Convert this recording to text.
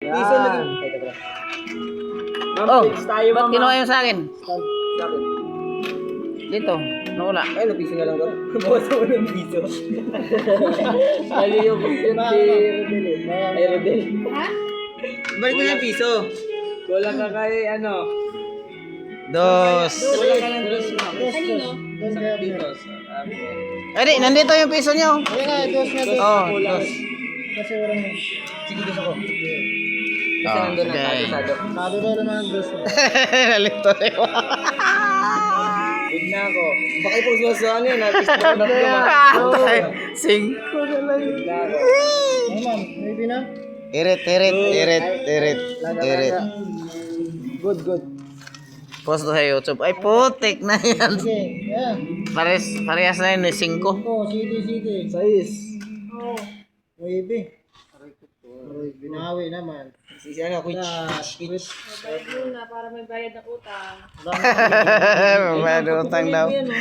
Piso lagi. Ay, teka. Oh, Fix tayo, ba't mama. kinuha yung sa akin? Bakit? Dito, nawala. Ay, napiso na lang ko. Bawas ako ng piso. Lali yung yun si Rodel eh. Ay, Rodel. Ha? Balik mo yung piso. Kulang ka kay ano. Dos. Kulang ka ng dos na. Kanino? Sa dito. Ay, di, nandito yung piso nyo. Ayun nga, dos nga, dos. Oh, Kulang. dos. Kasi walang yun. Sige, dos ako. Isa Oh, nandun ang okay. sado-sado. Sado daw naman ang dos. Nalito rin. Good na ako. Baka ipong sumasaan yun. Napis na ako na Singko na lang. Good na ako. Ano man, maybe na? Irit, irit, irit, irit, irit. Good, good. Post to sa YouTube. Ay, putik na yan. Sige, yeah. Parehas na yun, 5. Ito, sige. Sais. Oh. Maybe. Aray, binawi naman. Si ano, Quich. Switch. Bayad muna para may bayad na utang. May utang daw. Yan, oh.